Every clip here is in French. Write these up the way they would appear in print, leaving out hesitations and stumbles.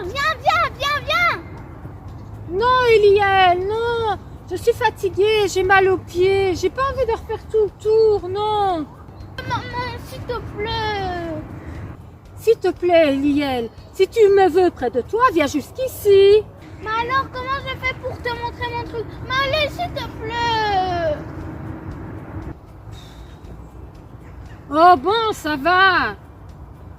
Viens. Non, Eliel, non. Je suis fatiguée, j'ai mal aux pieds. J'ai pas envie de refaire tout le tour, non. Maman, s'il te plaît. S'il te plaît, Eliel, si tu me veux près de toi, viens jusqu'ici. Mais alors, comment je fais pour te montrer mon truc? Mais allez, s'il te plaît. Oh bon, ça va.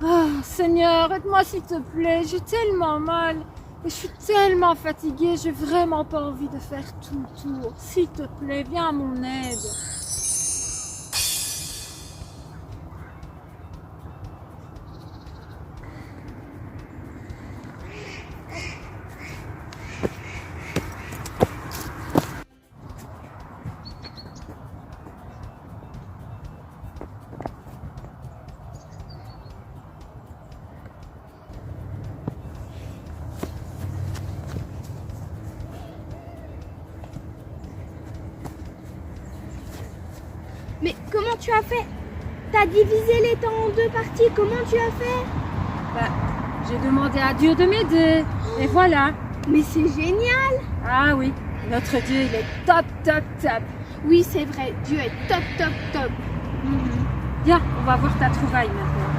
Oh, Seigneur, aide-moi s'il te plaît, j'ai tellement mal. Et je suis tellement fatiguée, j'ai vraiment pas envie de faire tout le tour. S'il te plaît, viens à mon aide. Mais comment tu as fait? T'as divisé les temps en deux parties, comment tu as fait? J'ai demandé à Dieu de m'aider. Et voilà. Mais c'est génial! Ah oui, notre Dieu, il est top. Oui, c'est vrai, Dieu est top. Viens, on va voir ta trouvaille maintenant.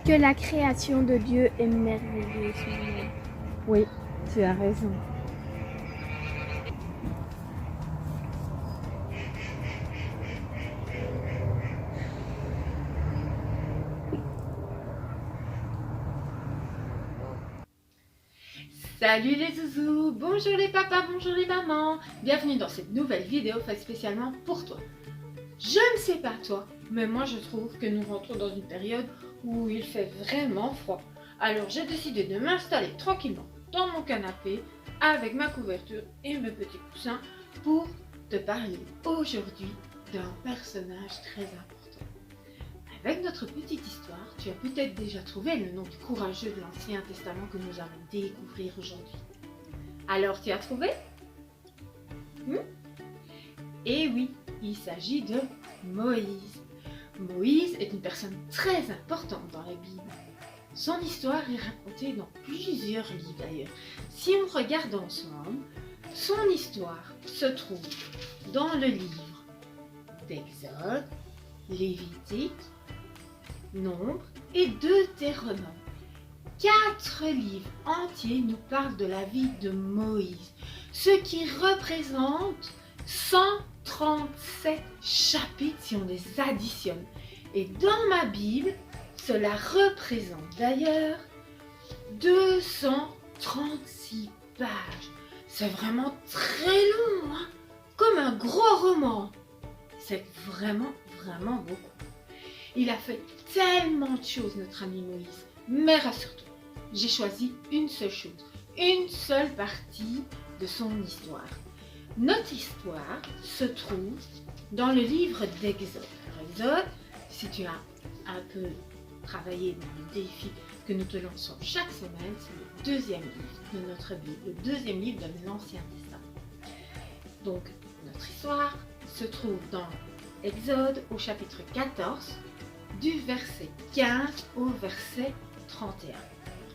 Que la création de Dieu est merveilleuse. Oui, tu as raison. Salut les zouzous, bonjour les papas, bonjour les mamans. Bienvenue dans cette nouvelle vidéo faite spécialement pour toi. Je ne sais pas toi, mais moi je trouve que nous rentrons dans une période où il fait vraiment froid. Alors j'ai décidé de m'installer tranquillement dans mon canapé avec ma couverture et mes petits coussins pour te parler aujourd'hui d'un personnage très important. Avec notre petite histoire, tu as peut-être déjà trouvé le nom du courageux de l'Ancien Testament que nous allons découvrir aujourd'hui. Alors, tu as trouvé? Eh oui, il s'agit de Moïse. Moïse est une personne très importante dans la Bible. Son histoire est racontée dans plusieurs livres d'ailleurs. Si on regarde ensemble, son histoire se trouve dans le livre d'Exode, Lévitique, Nombre et Deutéronome. 4 livres entiers nous parlent de la vie de Moïse, ce qui représente 137 chapitres si on les additionne. Et dans ma Bible, cela représente d'ailleurs 236 pages. C'est vraiment très long, hein? Comme un gros roman. C'est vraiment beaucoup. Il a fait tellement de choses, notre ami Moïse. Mais rassure-toi, j'ai choisi une seule chose, une seule partie de son histoire. Notre histoire se trouve dans le livre d'Exode. Alors, Exode, si tu as un peu travaillé dans le défi que nous te lançons chaque semaine, c'est le deuxième livre de notre Bible, le deuxième livre de l'Ancien Testament. Donc, notre histoire se trouve dans Exode au chapitre 14, du verset 15 au verset 31.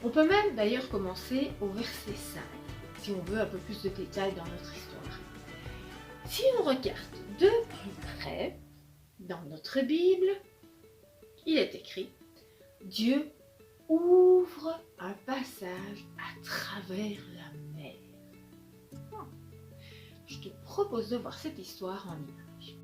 On peut même d'ailleurs commencer au verset 5, si on veut un peu plus de détails dans notre histoire. Si on regarde de plus près, dans notre Bible, il est écrit « Dieu ouvre un passage à travers la mer ». Je te propose de voir cette histoire en image.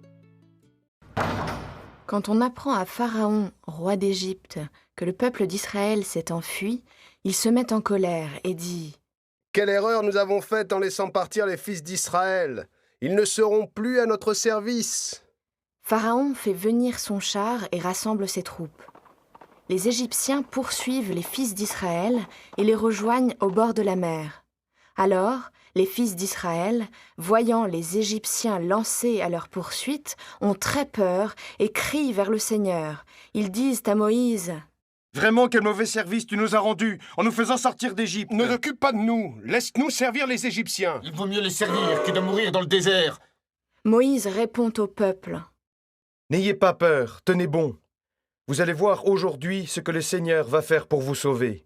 Quand on apprend à Pharaon, roi d'Égypte, que le peuple d'Israël s'est enfui, il se met en colère et dit « Quelle erreur nous avons faite en laissant partir les fils d'Israël! Ils ne seront plus à notre service !» Pharaon fait venir son char et rassemble ses troupes. Les Égyptiens poursuivent les fils d'Israël et les rejoignent au bord de la mer. Alors, les fils d'Israël, voyant les Égyptiens lancés à leur poursuite, ont très peur et crient vers le Seigneur. Ils disent à Moïse « Vraiment, quel mauvais service tu nous as rendu en nous faisant sortir d'Égypte. Ne t'occupe pas de nous, laisse-nous servir les Égyptiens. Il vaut mieux les servir que de mourir dans le désert. » Moïse répond au peuple. « N'ayez pas peur, tenez bon. Vous allez voir aujourd'hui ce que le Seigneur va faire pour vous sauver.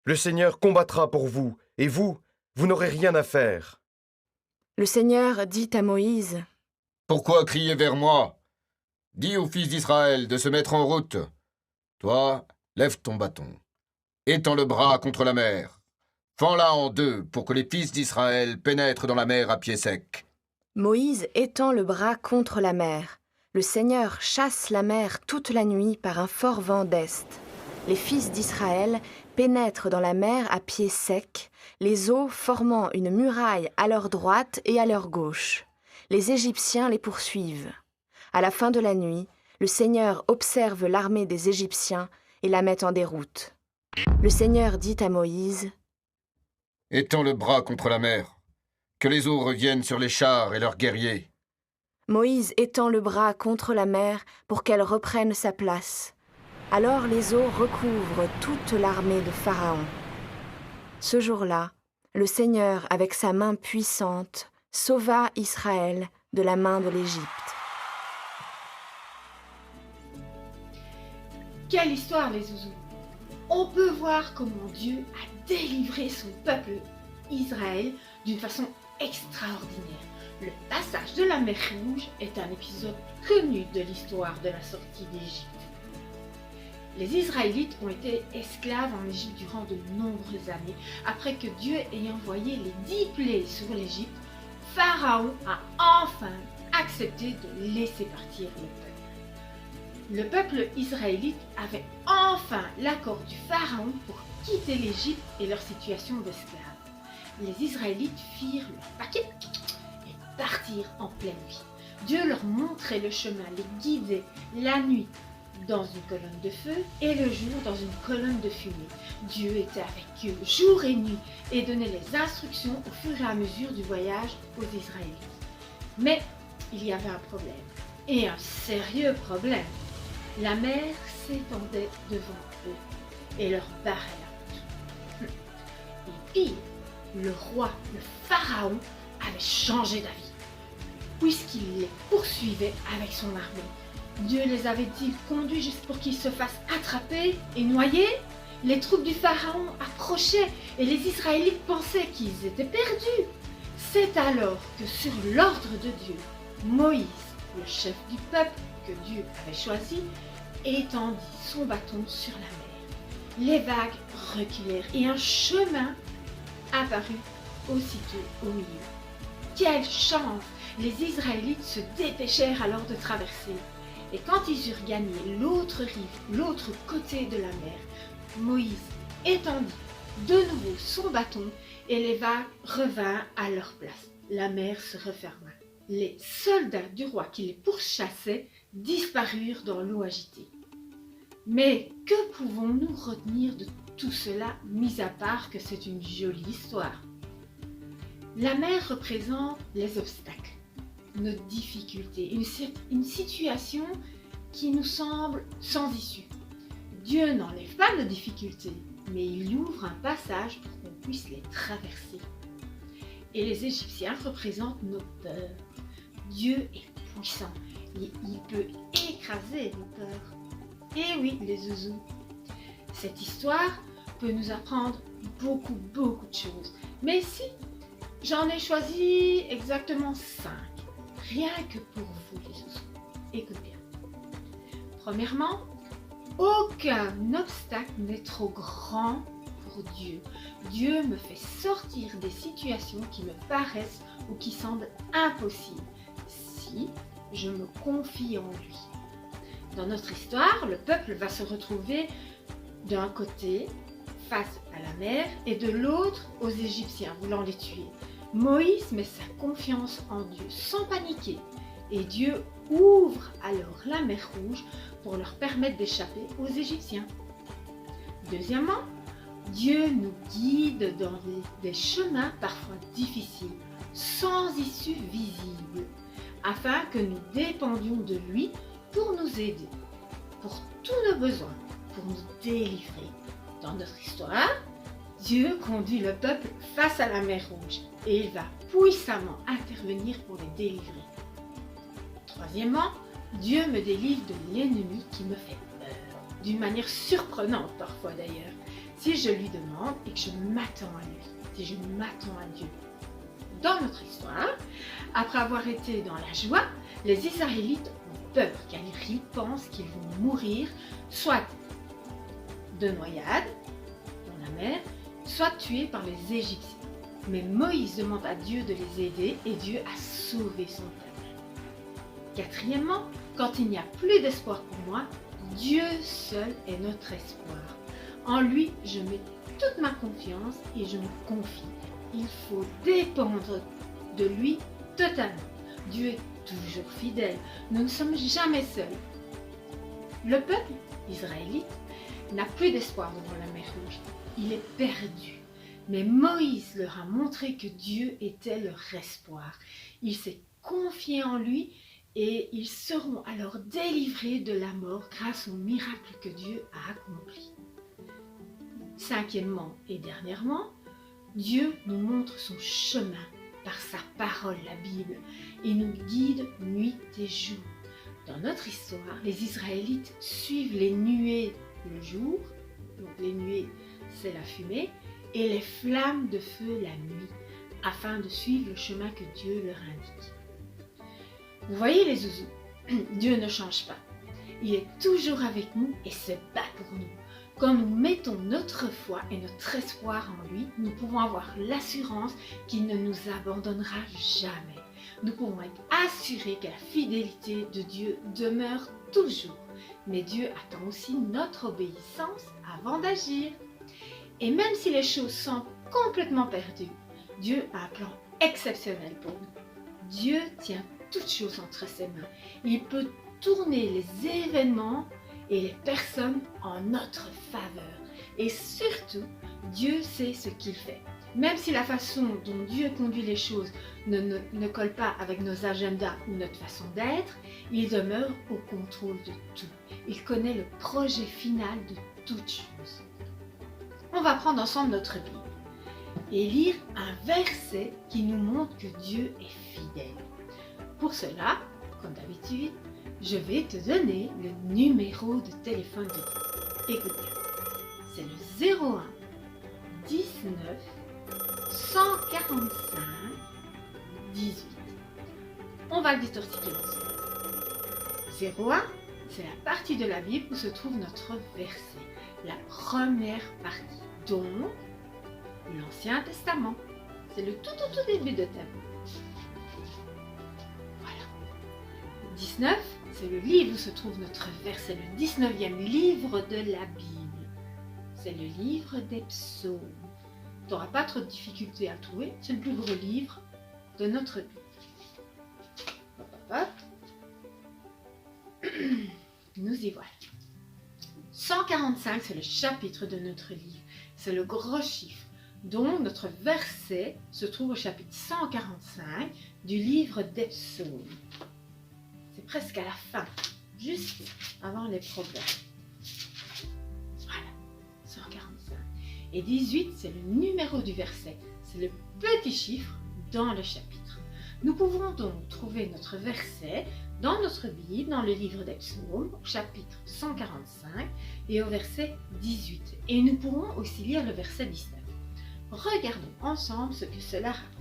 Le Seigneur combattra pour vous, et vous n'aurez rien à faire. » Le Seigneur dit à Moïse, « Pourquoi crier vers moi? Dis aux fils d'Israël de se mettre en route. Toi, lève ton bâton. Étends le bras contre la mer. Fends-la en deux pour que les fils d'Israël pénètrent dans la mer à pied sec. » Moïse étend le bras contre la mer. Le Seigneur chasse la mer toute la nuit par un fort vent d'est. Les fils d'Israël pénètrent dans la mer à pied sec, les eaux formant une muraille à leur droite et à leur gauche. Les Égyptiens les poursuivent. À la fin de la nuit, le Seigneur observe l'armée des Égyptiens et la met en déroute. Le Seigneur dit à Moïse, « Étends le bras contre la mer, que les eaux reviennent sur les chars et leurs guerriers. » Moïse étend le bras contre la mer pour qu'elle reprenne sa place. Alors les eaux recouvrent toute l'armée de Pharaon. Ce jour-là, le Seigneur, avec sa main puissante, sauva Israël de la main de l'Égypte. Quelle histoire, les zouzous! On peut voir comment Dieu a délivré son peuple Israël d'une façon extraordinaire. Le passage de la mer Rouge est un épisode connu de l'histoire de la sortie d'Égypte. Les Israélites ont été esclaves en Égypte durant de nombreuses années. Après que Dieu ait envoyé les 10 plaies sur l'Égypte, Pharaon a enfin accepté de laisser partir le peuple. Le peuple israélite avait enfin l'accord du Pharaon pour quitter l'Égypte et leur situation d'esclaves. Les Israélites firent leur paquet et partirent en pleine nuit. Dieu leur montrait le chemin, les guidait la nuit dans une colonne de feu et le jour dans une colonne de fumée. Dieu était avec eux jour et nuit et donnait les instructions au fur et à mesure du voyage aux Israélites. Mais il y avait un problème, et un sérieux problème. La mer s'étendait devant eux et leur barrait la route. Et pire, le roi, le Pharaon, avait changé d'avis, puisqu'il les poursuivait avec son armée. Dieu les avait-il conduits juste pour qu'ils se fassent attraper et noyer? Les troupes du Pharaon approchaient et les Israélites pensaient qu'ils étaient perdus. C'est alors que sur l'ordre de Dieu, Moïse, le chef du peuple que Dieu avait choisi, étendit son bâton sur la mer. Les vagues reculèrent et un chemin apparut aussitôt au milieu. Quelle chance! Les Israélites se dépêchèrent alors de traverser. Et quand ils eurent gagné l'autre rive, l'autre côté de la mer, Moïse étendit de nouveau son bâton et les vagues revinrent à leur place. La mer se referma. Les soldats du roi qui les pourchassaient disparurent dans l'eau agitée. Mais que pouvons-nous retenir de tout cela, mis à part que c'est une jolie histoire? La mer représente les obstacles, nos difficultés, une situation qui nous semble sans issue. Dieu n'enlève pas nos difficultés, mais il ouvre un passage pour qu'on puisse les traverser. Et les Égyptiens représentent nos peurs. Dieu est puissant et il peut écraser nos peurs. Et oui, les zouzous, cette histoire peut nous apprendre beaucoup de choses. Mais si, j'en ai choisi exactement 5, rien que pour vous les zouzous. Écoute bien. Premièrement, aucun obstacle n'est trop grand pour Dieu. Dieu me fait sortir des situations qui me paraissent ou qui semblent impossibles, si je me confie en lui. Dans notre histoire, le peuple va se retrouver d'un côté face à la mer et de l'autre aux Égyptiens voulant les tuer. Moïse met sa confiance en Dieu sans paniquer et Dieu ouvre alors la mer Rouge pour leur permettre d'échapper aux Égyptiens. Deuxièmement, Dieu nous guide dans des chemins parfois difficiles, sans issue visible, afin que nous dépendions de lui pour nous aider, pour tous nos besoins, pour nous délivrer. Dans notre histoire, Dieu conduit le peuple face à la mer Rouge et il va puissamment intervenir pour les délivrer. Troisièmement, Dieu me délivre de l'ennemi qui me fait peur. d'une manière surprenante parfois d'ailleurs, si je lui demande et que je m'attends à lui, si je m'attends à Dieu. Dans notre histoire, après avoir été dans la joie, les Israélites ont peur car ils pensent qu'ils vont mourir, soit de noyade dans la mer, soit tués par les Égyptiens. Mais Moïse demande à Dieu de les aider et Dieu a sauvé son peuple. Quatrièmement, quand il n'y a plus d'espoir pour moi, Dieu seul est notre espoir. En lui, je mets toute ma confiance et je me confie. Il faut dépendre de lui totalement. Dieu est toujours fidèle. Nous ne sommes jamais seuls. Le peuple israélite n'a plus d'espoir devant la mer Rouge. Il est perdu. Mais Moïse leur a montré que Dieu était leur espoir. Il s'est confié en lui et ils seront alors délivrés de la mort grâce au miracle que Dieu a accompli. Cinquièmement et dernièrement, Dieu nous montre son chemin par sa parole, la Bible, et nous guide nuit et jour. Dans notre histoire, les Israélites suivent les nuées le jour, donc les nuées c'est la fumée, et les flammes de feu la nuit, afin de suivre le chemin que Dieu leur indique. Vous voyez les zouzous, Dieu ne change pas. Il est toujours avec nous et se bat pour nous. Quand nous mettons notre foi et notre espoir en lui, nous pouvons avoir l'assurance qu'il ne nous abandonnera jamais. Nous pouvons être assurés que la fidélité de Dieu demeure toujours. Mais Dieu attend aussi notre obéissance avant d'agir. Et même si les choses semblent complètement perdues, Dieu a un plan exceptionnel pour nous. Dieu tient toutes choses entre ses mains. Il peut tourner les événements et les personnes en notre faveur. Et surtout, Dieu sait ce qu'il fait. Même si la façon dont Dieu conduit les choses ne colle pas avec nos agendas ou notre façon d'être, il demeure au contrôle de tout. Il connaît le projet final de toutes choses. On va prendre ensemble notre Bible et lire un verset qui nous montre que Dieu est fidèle. Pour cela, comme d'habitude, je vais te donner le numéro de téléphone de Dieu. Écoute bien, c'est le 01 19 145 18. On va le décortiquer ensemble. 01, c'est la partie de la Bible où se trouve notre verset, la première partie, dont l'Ancien Testament. C'est le tout début de ta Bible. Voilà. 19, c'est le livre où se trouve notre verset, le 19e livre de la Bible. C'est le livre des psaumes. Tu n'auras pas trop de difficultés à le trouver, c'est le plus gros livre de notre Bible. Hop, hop, hop. Nous y voilà. 145, c'est le chapitre de notre livre. C'est le gros chiffre, dont notre verset se trouve au chapitre 145 du livre des psaumes. C'est presque à la fin, juste avant les problèmes. Voilà, 145. Et 18, c'est le numéro du verset. C'est le petit chiffre dans le chapitre. Nous pouvons donc trouver notre verset dans notre Bible, dans le livre des psaumes, au chapitre 145 et au verset 18. Et nous pourrons aussi lire le verset 19. Regardons ensemble ce que cela raconte.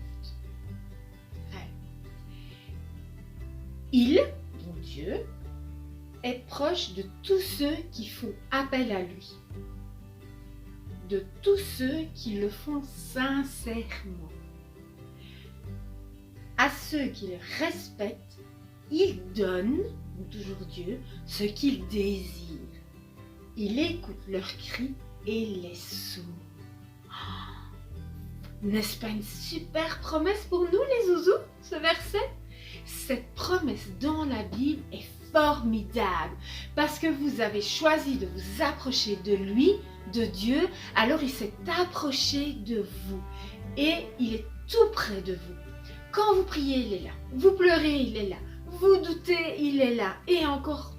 Il, donc Dieu, est proche de tous ceux qui font appel à lui, de tous ceux qui le font sincèrement. À ceux qui le respectent, il donne, toujours Dieu, ce qu'ils désirent. Il écoute leurs cris et les sauve. N'est-ce pas une super promesse pour nous les zouzous, ce verset? Cette promesse dans la Bible est formidable parce que vous avez choisi de vous approcher de lui, de Dieu, alors il s'est approché de vous et il est tout près de vous. Quand vous priez, il est là. Vous pleurez, il est là. Vous doutez, il est là. Et encore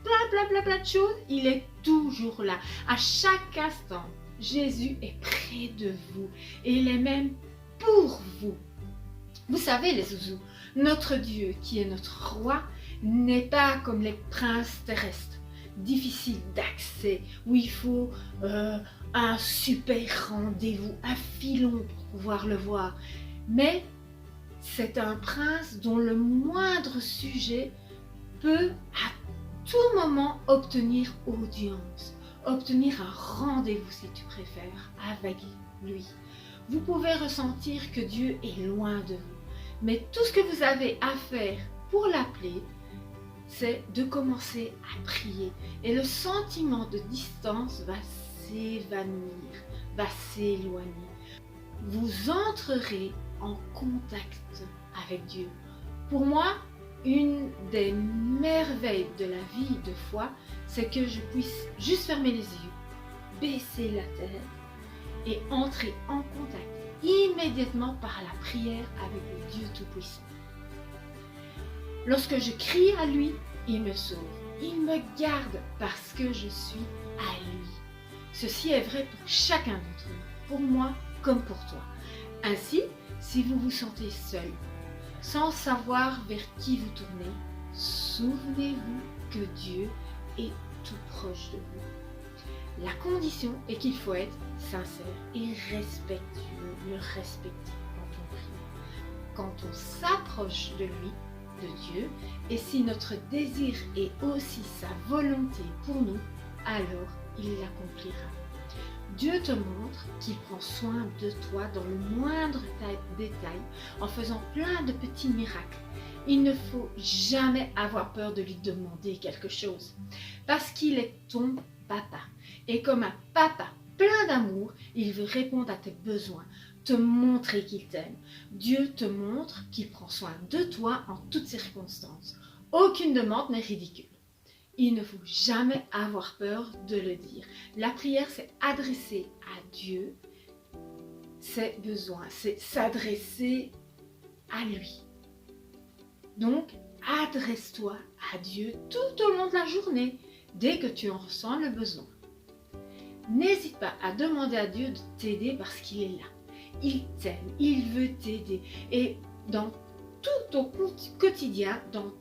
plein de choses, il est toujours là. À chaque instant, Jésus est près de vous. Et il est même pour vous. Vous savez les zouzous, notre Dieu qui est notre roi n'est pas comme les princes terrestres. difficile d'accès, où il faut un super rendez-vous, un filon pour pouvoir le voir. Mais c'est un prince dont le moindre sujet peut à tout moment obtenir audience, obtenir un rendez-vous si tu préfères, avec lui. Vous pouvez ressentir que Dieu est loin de vous, mais tout ce que vous avez à faire pour l'appeler, c'est de commencer à prier. Et le sentiment de distance va s'évanouir, va s'éloigner. Vous entrerez en contact avec Dieu. Pour moi, une des merveilles de la vie de foi, c'est que je puisse juste fermer les yeux, baisser la tête et entrer en contact immédiatement par la prière avec le Dieu Tout-Puissant. Lorsque je crie à lui, il me sauve. Il me garde parce que je suis à lui. Ceci est vrai pour chacun d'entre nous, pour moi comme pour toi. Ainsi, si vous vous sentez seul, sans savoir vers qui vous tournez, souvenez-vous que Dieu est tout proche de vous. La condition est qu'il faut être sincère et respectueux, le respecter quand on prie. Quand on s'approche de lui, de Dieu, et si notre désir est aussi sa volonté pour nous, alors il l'accomplira. Dieu te montre qu'il prend soin de toi dans le moindre détail en faisant plein de petits miracles. Il ne faut jamais avoir peur de lui demander quelque chose parce qu'il est ton papa. Et comme un papa plein d'amour, il veut répondre à tes besoins, te montrer qu'il t'aime. Dieu te montre qu'il prend soin de toi en toutes circonstances. Aucune demande n'est ridicule. Il ne faut jamais avoir peur de le dire. La prière, c'est adresser à Dieu ses besoins, c'est s'adresser à lui. Donc, adresse-toi à Dieu tout au long de la journée, dès que tu en ressens le besoin. N'hésite pas à demander à Dieu de t'aider parce qu'il est là. Il t'aime, il veut t'aider. Et dans tout ton quotidien, dans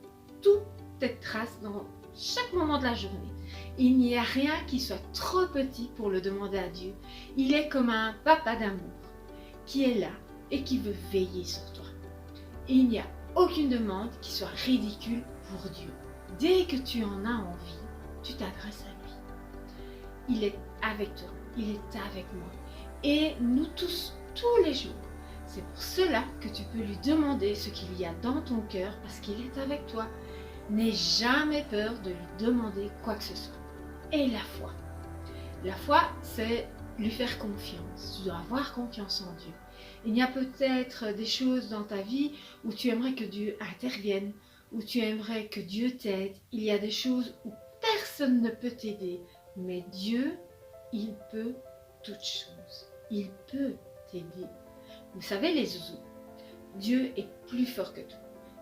toutes tes traces, dans chaque moment de la journée, il n'y a rien qui soit trop petit pour le demander à Dieu. Il est comme un papa d'amour qui est là et qui veut veiller sur toi. Il n'y a aucune demande qui soit ridicule pour Dieu. Dès que tu en as envie, tu t'adresses à lui. Il est avec toi, il est avec moi. Et nous tous, tous les jours. C'est pour cela que tu peux lui demander ce qu'il y a dans ton cœur parce qu'il est avec toi. N'aie jamais peur de lui demander quoi que ce soit. Et la foi. La foi, c'est lui faire confiance. Tu dois avoir confiance en Dieu. Il y a peut-être des choses dans ta vie où tu aimerais que Dieu intervienne, où tu aimerais que Dieu t'aide. Il y a des choses où personne ne peut t'aider, mais Dieu, il peut toutes choses. Il peut t'aider. Vous savez les zouzous, Dieu est plus fort que tout.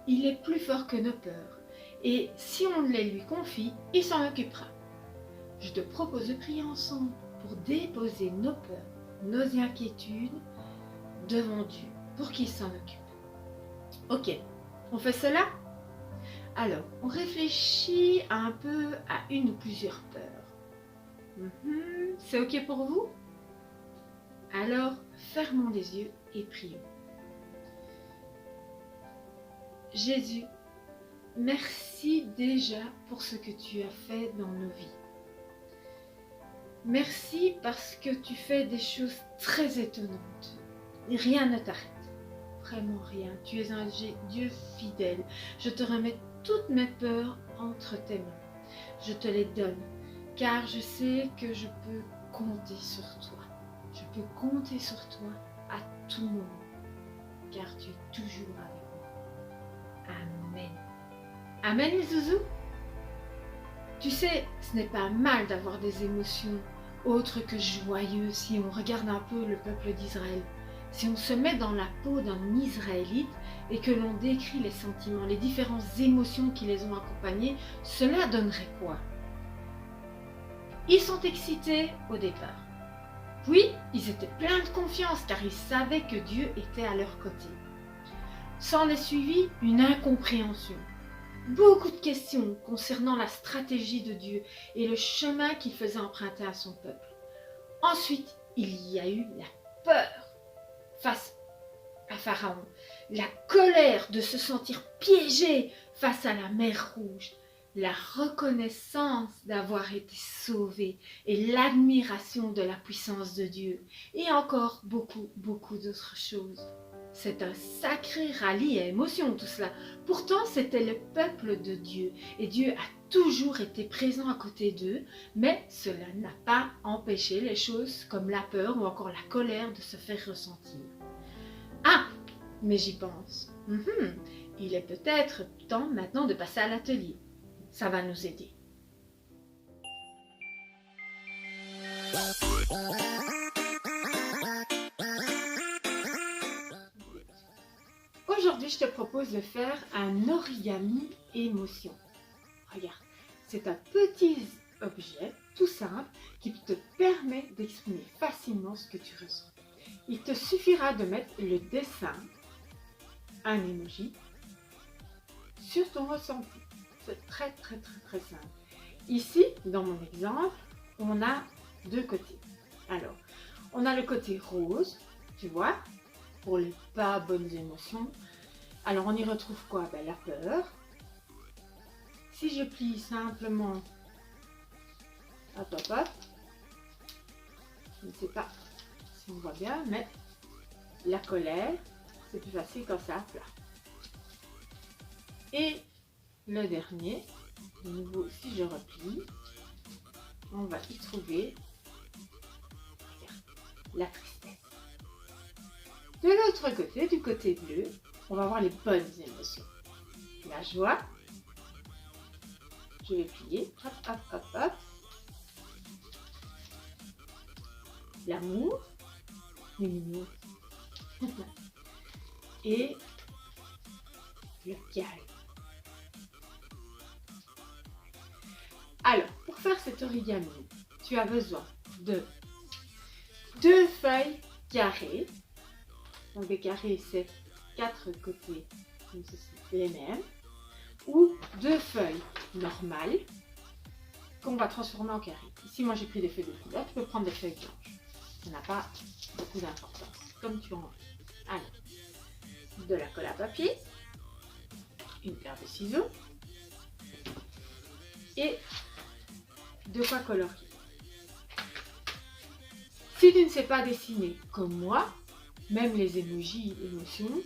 Il est plus fort que nos peurs. Et si on les lui confie, il s'en occupera. Je te propose de prier ensemble pour déposer nos peurs, nos inquiétudes devant Dieu, pour qu'il s'en occupe. Ok, on fait cela? Alors, on réfléchit un peu à une ou plusieurs peurs. C'est ok pour vous? Alors, fermons les yeux et prions. Jésus, merci déjà pour ce que tu as fait dans nos vies. Merci parce que tu fais des choses très étonnantes. Rien ne t'arrête. Vraiment rien. Tu es un Dieu fidèle. Je te remets toutes mes peurs entre tes mains. Je te les donne, car je sais que je peux compter sur toi. Je peux compter sur toi à tout moment, car tu es toujours avec moi. Amen. Amen les zouzous. Tu sais, ce n'est pas mal d'avoir des émotions autres que joyeuses si on regarde un peu le peuple d'Israël. Si on se met dans la peau d'un Israélite et que l'on décrit les sentiments, les différentes émotions qui les ont accompagnés, cela donnerait quoi? Ils sont excités au départ. Puis, ils étaient pleins de confiance car ils savaient que Dieu était à leur côté. S'en est suivi une incompréhension. beaucoup de questions concernant la stratégie de Dieu et le chemin qu'il faisait emprunter à son peuple. Ensuite, il y a eu la peur face à Pharaon, la colère de se sentir piégé face à la mer Rouge, la reconnaissance d'avoir été sauvé et l'admiration de la puissance de Dieu et encore beaucoup d'autres choses. C'est un sacré rallye à émotions tout cela. Pourtant, c'était le peuple de Dieu et Dieu a toujours été présent à côté d'eux, mais cela n'a pas empêché les choses comme la peur ou encore la colère de se faire ressentir. Ah, mais j'y pense. Il est peut-être temps maintenant de passer à l'atelier. Ça va nous aider. Aujourd'hui, je te propose de faire un origami émotion. Regarde, c'est un petit objet tout simple qui te permet d'exprimer facilement ce que tu ressens. Il te suffira de mettre le dessin, un emoji, sur ton ressenti. C'est très simple. Ici, dans mon exemple, on a deux côtés. Alors, on a le côté rose, tu vois, pour les pas bonnes émotions. Alors, on y retrouve quoi? La peur. Si je plie simplement, hop, je ne sais pas si on voit bien, mais la colère, c'est plus facile quand c'est à plat. Et le dernier, de nouveau, si je replie, on va y trouver la tristesse. De l'autre côté, du côté bleu, on va voir les bonnes émotions. La joie. Je vais plier. Hop. L'amour. Les mignons. Et le calme. Alors, pour faire cet origami, tu as besoin de 2 feuilles carrées. Donc des carrés, c'est 4 côtés comme ceci, les mêmes. Ou 2 feuilles normales qu'on va transformer en carré. Ici, moi, j'ai pris des feuilles de couleur. Tu peux prendre des feuilles blanches. Ça n'a pas beaucoup d'importance, comme tu en as. Allez, de la colle à papier, une paire de ciseaux et de quoi colorier. Si tu ne sais pas dessiner comme moi, même les emojis, émotions,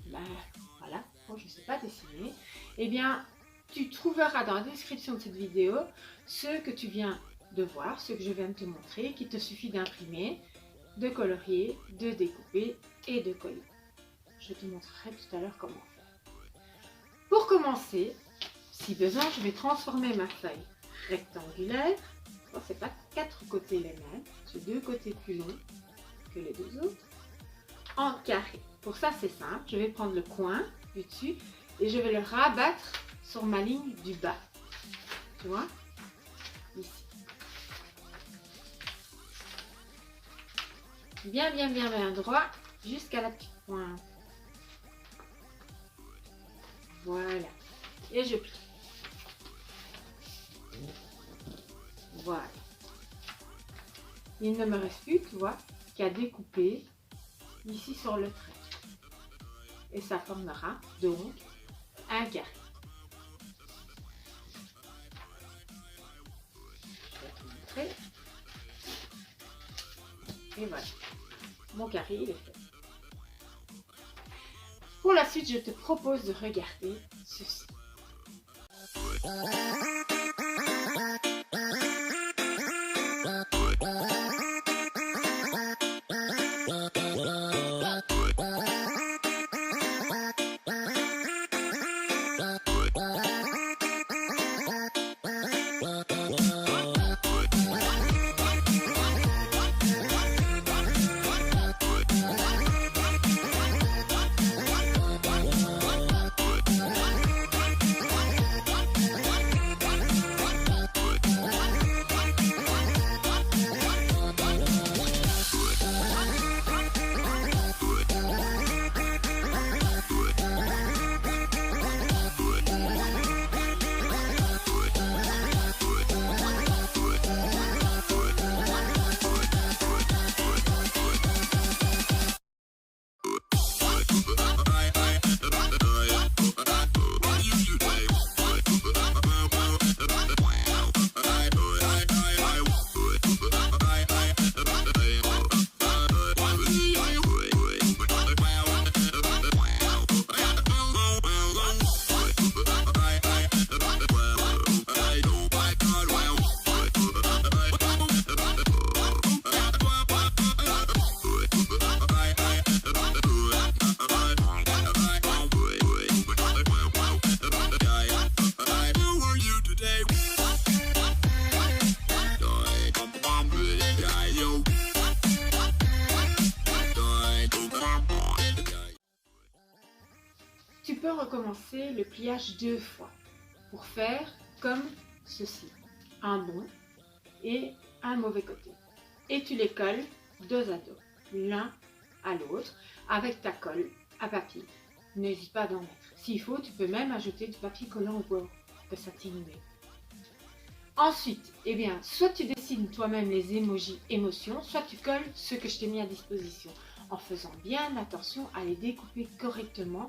voilà, moi je ne sais pas dessiner, eh bien tu trouveras dans la description de cette vidéo ce que tu viens de voir, ce que je viens de te montrer, qu'il te suffit d'imprimer, de colorier, de découper et de coller. Je te montrerai tout à l'heure comment faire. Pour commencer, si besoin, je vais transformer ma feuille rectangulaire. Bon, c'est pas 4 côtés les mêmes, j'ai 2 côtés plus longs que les 2 autres, en carré. Pour ça, c'est simple, je vais prendre le coin du dessus et je vais le rabattre sur ma ligne du bas. Tu vois? Ici. Bien droit jusqu'à la petite pointe. Voilà. Et je plie. Voilà. Il ne me reste plus, tu vois, qu'à découper ici sur le trait. Et ça formera donc un carré. Je vais te montrer. Et voilà. Mon carré, il est fait. Pour la suite, je te propose de regarder ceci. tu peux recommencer le pliage 2 fois pour faire comme ceci. Un bon et un mauvais côté. Et tu les colles dos à dos, l'un à l'autre, avec ta colle à papier. N'hésite pas d'en mettre. S'il faut, tu peux même ajouter du papier collant au bord pour que ça tienne mieux. Ensuite, eh bien, soit tu dessines toi-même les émojis émotions, soit tu colles ceux que je t'ai mis à disposition, en faisant bien attention à les découper correctement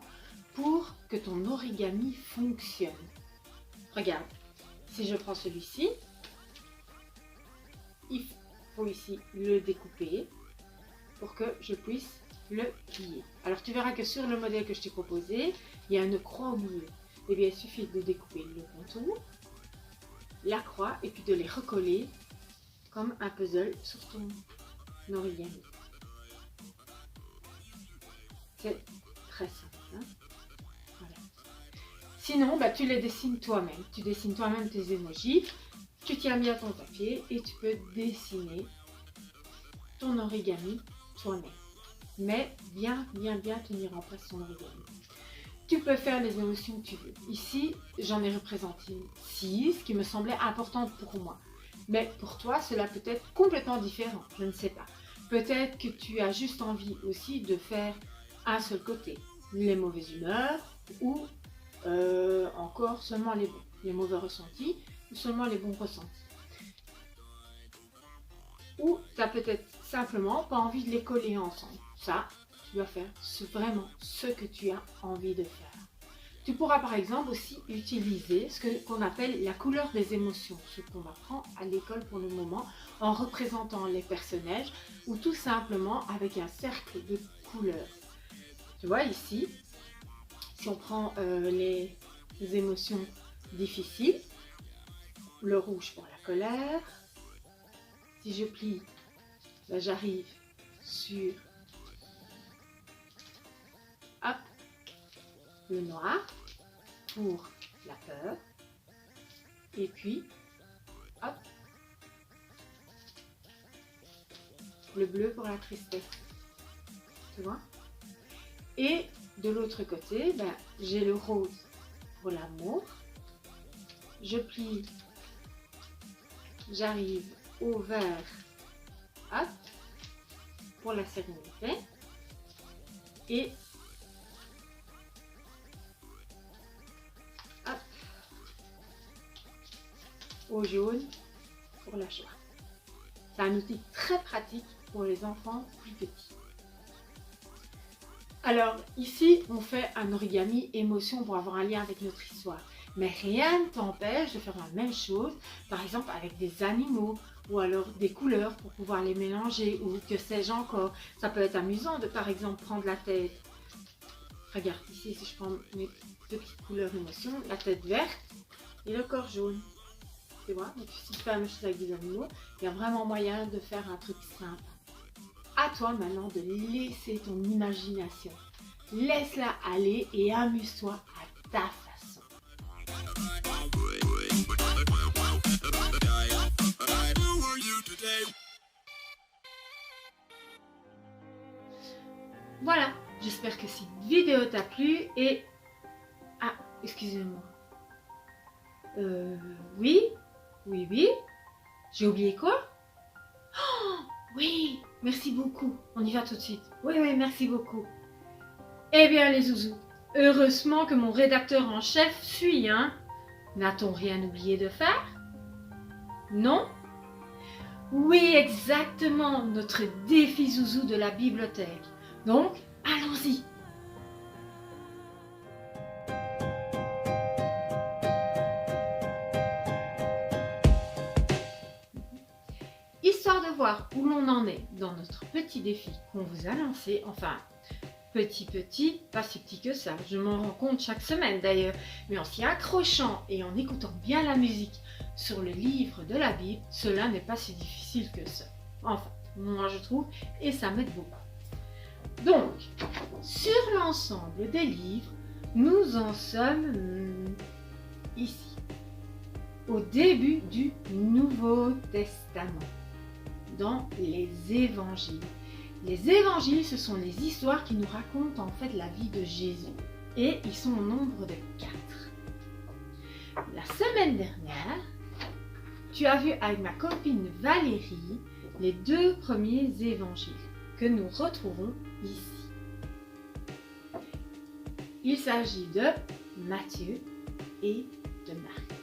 pour que ton origami fonctionne. Regarde, si je prends celui-ci, il faut ici le découper pour que je puisse le plier. Alors tu verras que sur le modèle que je t'ai proposé, il y a une croix au milieu. Eh bien, il suffit de découper le contour, la croix, et puis de les recoller comme un puzzle sur ton origami. C'est très simple. Hein? Voilà. Sinon, tu les dessines toi-même. Tu dessines toi-même tes émojis, tu tiens bien ton papier et tu peux dessiner ton origami toi-même. Mais bien tenir en place ton origami. Tu peux faire les émotions que tu veux. Ici, j'en ai représenté 6 qui me semblaient importantes pour moi. Mais pour toi, cela peut être complètement différent. Je ne sais pas. Peut-être que tu as juste envie aussi de faire un seul côté. Les mauvaises humeurs ou encore seulement les bons. Les mauvais ressentis ou seulement les bons ressentis. Ou tu as peut-être simplement pas envie de les coller ensemble. Ça, tu dois faire vraiment ce que tu as envie de faire. Tu pourras par exemple aussi utiliser ce qu'on appelle la couleur des émotions, ce qu'on apprend à l'école pour le moment, en représentant les personnages ou tout simplement avec un cercle de couleurs. Tu vois ici, si on prend les émotions difficiles, le rouge pour la colère, si je plie, j'arrive sur le noir pour la peur, et puis hop, le bleu pour la tristesse, tu vois. Et de l'autre côté, j'ai le rose pour l'amour, je plie, j'arrive au vert, hop, pour la sérénité, et hop, au jaune pour la joie. C'est un outil très pratique pour les enfants plus petits. Alors ici, on fait un origami émotion pour avoir un lien avec notre histoire. Mais rien ne t'empêche de faire la même chose, par exemple avec des animaux ou alors des couleurs pour pouvoir les mélanger ou que sais-je encore. Ça peut être amusant de par exemple prendre la tête. Regarde ici, si je prends mes petites couleurs émotions, la tête verte et le corps jaune. Tu vois, donc si tu fais la même chose avec des animaux, il y a vraiment moyen de faire un truc simple. À toi maintenant de laisser ton imagination. Laisse-la aller et amuse-toi à ta façon. Voilà, j'espère que cette vidéo t'a plu et... Ah, excusez-moi. Oui, j'ai oublié quoi? Oh, oui, merci beaucoup. On y va tout de suite. Oui, merci beaucoup. Eh bien les zouzous, heureusement que mon rédacteur en chef suit, hein? N'a-t-on rien oublié de faire? Non? Oui, exactement, notre défi zouzou de la bibliothèque. Donc, allons-y! Histoire de voir où l'on en est dans notre petit défi qu'on vous a lancé, enfin, petit, pas si petit que ça, je m'en rends compte chaque semaine d'ailleurs, mais en s'y accrochant et en écoutant bien la musique sur le livre de la Bible, cela n'est pas si difficile que ça. Enfin, moi je trouve, et ça m'aide beaucoup. Donc, sur l'ensemble des livres, nous en sommes ici, au début du Nouveau Testament, dans les évangiles. Les évangiles, ce sont les histoires qui nous racontent en fait la vie de Jésus. et ils sont au nombre de 4. La semaine dernière, tu as vu avec ma copine Valérie les 2 premiers évangiles que nous retrouvons ici. Il s'agit de Matthieu et de Marc.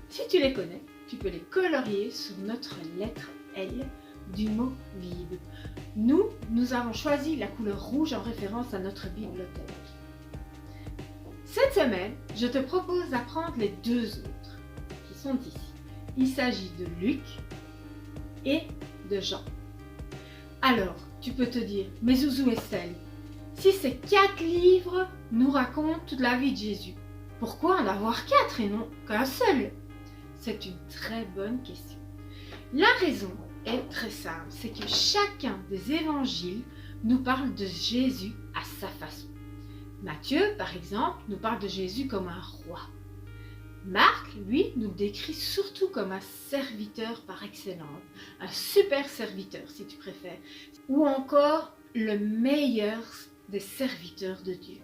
Si tu les connais, tu peux les colorier sur notre lettre L du mot Bible. Nous avons choisi la couleur rouge en référence à notre bibliothèque. Cette semaine, je te propose d'apprendre les 2 autres qui sont ici. Il s'agit de Luc et de Jean. Alors, tu peux te dire, mais Zouzou Estelle, si ces 4 livres nous racontent toute la vie de Jésus, pourquoi en avoir 4 et non qu'un seul? C'est une très bonne question. La raison est très simple, c'est que chacun des évangiles nous parle de Jésus à sa façon. Matthieu, par exemple, nous parle de Jésus comme un roi. Marc, lui, nous décrit surtout comme un serviteur par excellence, un super serviteur si tu préfères, ou encore le meilleur des serviteurs de Dieu.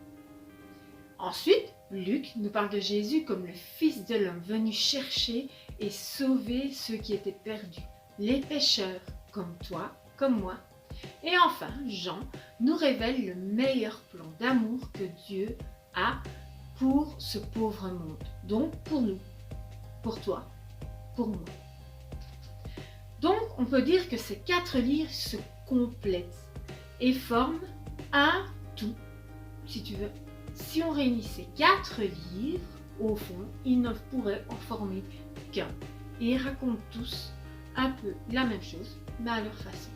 Ensuite, Luc nous parle de Jésus comme le Fils de l'homme venu chercher et sauver ceux qui étaient perdus, les pécheurs comme toi, comme moi. Et enfin, Jean nous révèle le meilleur plan d'amour que Dieu a pour ce pauvre monde. Donc pour nous, pour toi, pour moi. Donc on peut dire que ces 4 livres se complètent et forment un tout, si tu veux. Si on réunit ces 4 livres, au fond, ils ne pourraient en former qu'un. Et ils racontent tous un peu la même chose, mais à leur façon.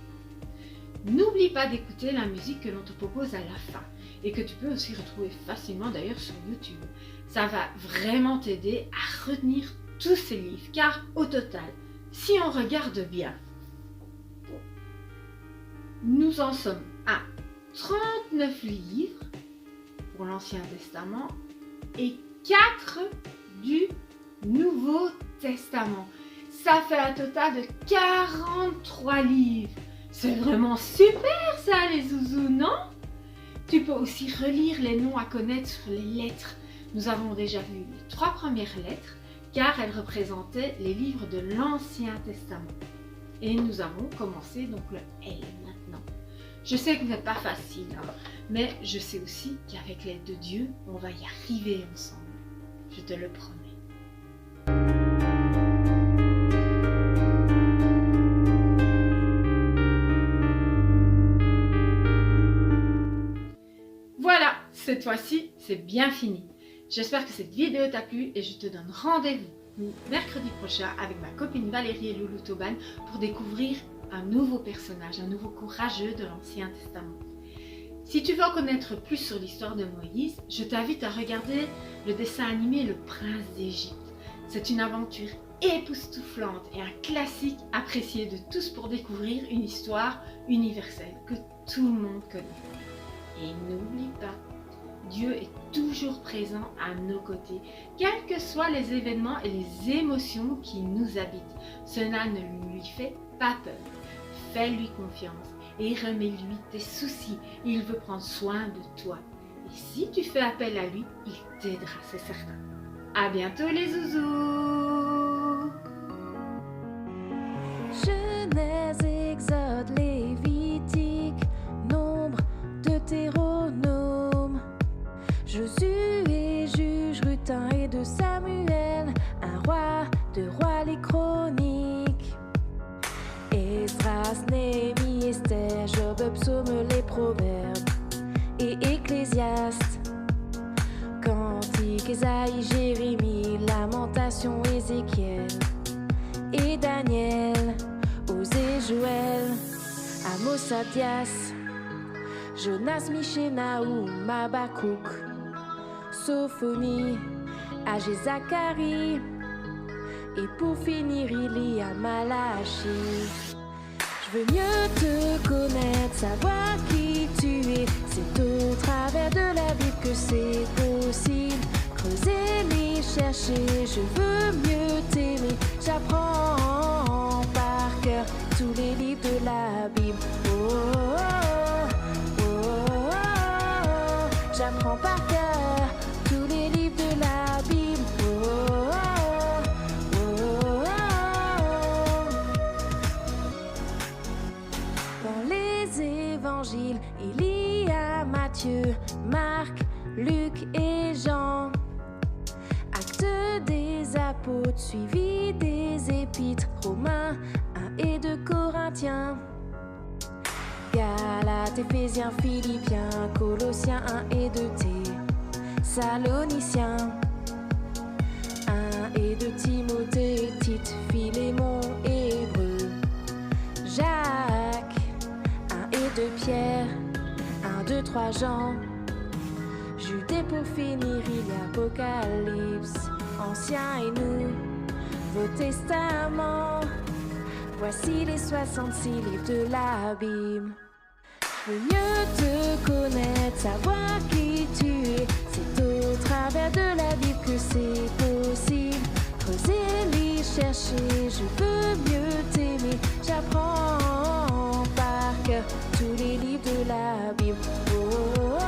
N'oublie pas d'écouter la musique que l'on te propose à la fin et que tu peux aussi retrouver facilement d'ailleurs sur YouTube. Ça va vraiment t'aider à retenir tous ces livres car au total, si on regarde bien, nous en sommes à 39 livres pour l'Ancien Testament et 4 du Nouveau Testament. Ça fait un total de 43 livres. C'est vraiment super ça les zouzous, non? Tu peux aussi relire les noms à connaître sur les lettres. Nous avons déjà vu les 3 premières lettres car elles représentaient les livres de l'Ancien Testament. Et nous avons commencé donc le L maintenant. Je sais que ce n'est pas facile, hein, mais je sais aussi qu'avec l'aide de Dieu, on va y arriver ensemble. Je te le promets. Voilà, cette fois-ci, c'est bien fini. J'espère que cette vidéo t'a plu et je te donne rendez-vous mercredi prochain avec ma copine Valérie et Loulou Tauban pour découvrir un nouveau personnage, un nouveau courageux de l'Ancien Testament. Si tu veux en connaître plus sur l'histoire de Moïse, je t'invite à regarder le dessin animé Le Prince d'Égypte. C'est une aventure époustouflante et un classique apprécié de tous pour découvrir une histoire universelle que tout le monde connaît. Et n'oublie pas, Dieu est toujours présent à nos côtés, quels que soient les événements et les émotions qui nous habitent. Cela ne lui fait pas peur. Fais-lui confiance et remets-lui tes soucis. Il veut prendre soin de toi. Et si tu fais appel à lui, il t'aidera, c'est certain. À bientôt les zouzous! Genèse, Exode, Lévitique, Nombre, Deutéronome, Josué, Juge, Rutin et de Samuel, un roi, 2 rois, les chroniques, Esdras, Néhémie, Esther, Job, Psaume, les proverbes et Ecclésiaste, Cantique, Ésaïe, Jérémie, Lamentation, Ézéchiel et Daniel, Osée, Joël, Amos, Abdias, Jonas, Michée, Naoum, Habakkuk, Sophonie, Agé, Zacharie, et pour finir il y a Malachie. Je veux mieux te connaître, savoir qui tu es. C'est au travers de la Bible que c'est possible. Creuser, les chercher, je veux mieux t'aimer. J'apprends par cœur tous les livres de la Bible. Oh, oh, oh, oh, oh, oh. J'apprends par cœur et Jean. Acte des apôtres, suivi des épîtres, Romains 1 et 2 Corinthiens. Galates, Éphésiens, Philippiens, Colossiens 1 et 2 Thessaloniciens. 1 et 2 Timothée, Tite, Philémon, Hébreux. Jacques 1 et 2 Pierre, 1, 2, 3 Jean. Jude et pour finir il y a Apocalypse, Ancien et Nouveau Testament. Voici les 66 livres de la Bible. Je veux mieux te connaître, savoir qui tu es. C'est au travers de la Bible que c'est possible. Creuser, lire, chercher, je veux mieux t'aimer. J'apprends par cœur tous les livres de la Bible. Oh, oh, oh,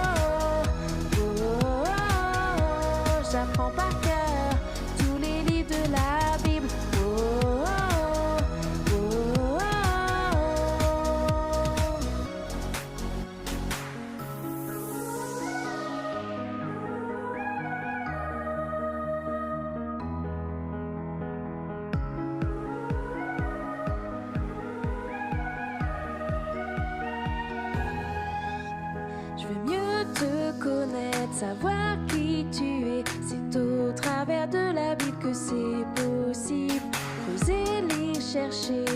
oh, oh, oh. J'apprends par cœur tous les livres de la Bible. Oh, oh, oh, oh, oh. Je veux mieux te connaître, savoir qui tu es. C'est au travers de la Bible que c'est possible. Creuser, lire, chercher,